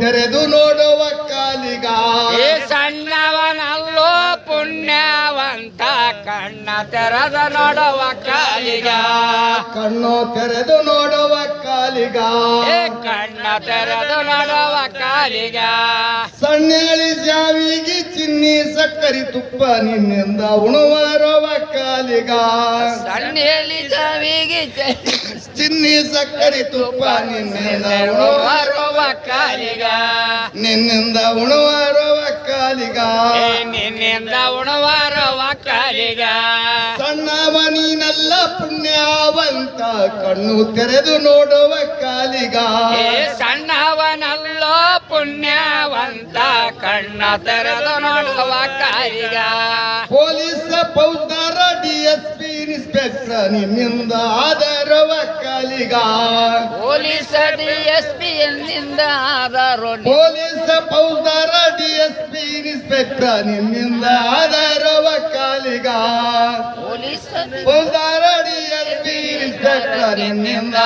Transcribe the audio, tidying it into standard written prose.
ತೆರೆದು ನೋಡುವ ಕಾಲಿಗ ಈ ಸಣ್ಣವನಲ್ಲೋ ಪುಣ್ಯವಂತ ಕಣ್ಣ ತೆರೆದ ನೋಡುವ ಕಾಲಿಗ ಕಣ್ಣು ತೆರೆದು ನೋಡುವ ಕಾಲಿಗ ಏ ಕಣ್ಣ ತೆರೆದು ನೋಡುವ ಕಾಲಿಗ ಸಣ್ಣಳಿ ಜಾವಿಗೆ ಚಿನ್ನಿ ಸಕ್ಕರೆ ತುಪ್ಪ ನಿನ್ನಿಂದ ಉಣುವರುವ ಕಾಲಿಗ ಸಣ್ಣೆಲಿ ಸಾವಿಗೆ ಚಿನ್ನಿ ಸಕ್ಕರೆ ತುಪ್ಪ ನಿನ್ನಿಂದ ಉಣುವರುವ ಕಾಲಿಗ ನಿನ್ನಿಂದ ಉಣುವರುವ ಕಾಲಿಗ ನಿನ್ನಿಂದ ಉಣುವರುವ ಕಾಲಿಗ ಸಣ್ಣವ ನೀನಲ್ಲ ಪುಣ್ಯವಂತ ಕಣ್ಣು ತೆರೆದು ನೋಡುವ ಕಾಲಿಗ ಏ ಸಣ್ಣವನಲ್ಲೋ ಪುಣ್ಯವಂತ ಕಣ್ಣ ತೆರೆದು ನೋಡುವ ಕಾಲಿಗ ಪೊಲೀಸ್ ಫೌಜ್ದಾರ DSP ಇನ್ಸ್ಪೆಕ್ಟರ್ ನಿನ್ನಿಂದ ಆದರವ ಕಾಲಿಗ ಪೊಲೀಸ್ DSP ಎನ್ನಿಂದ ಆದರೂ ಪೊಲೀಸ್ ಫೌಜ್ದಾರ DSP ಇನ್ಸ್ಪೆಕ್ಟರ್ ನಿನ್ನಿಂದ ಆದರವ ಕಾಲಿಗ ಪೊಲೀಸ್ ಫೌಜ್ದಾರ DSP ಇನ್ಸ್ಪೆಕ್ಟರ್ ನಿನ್ನಿಂದ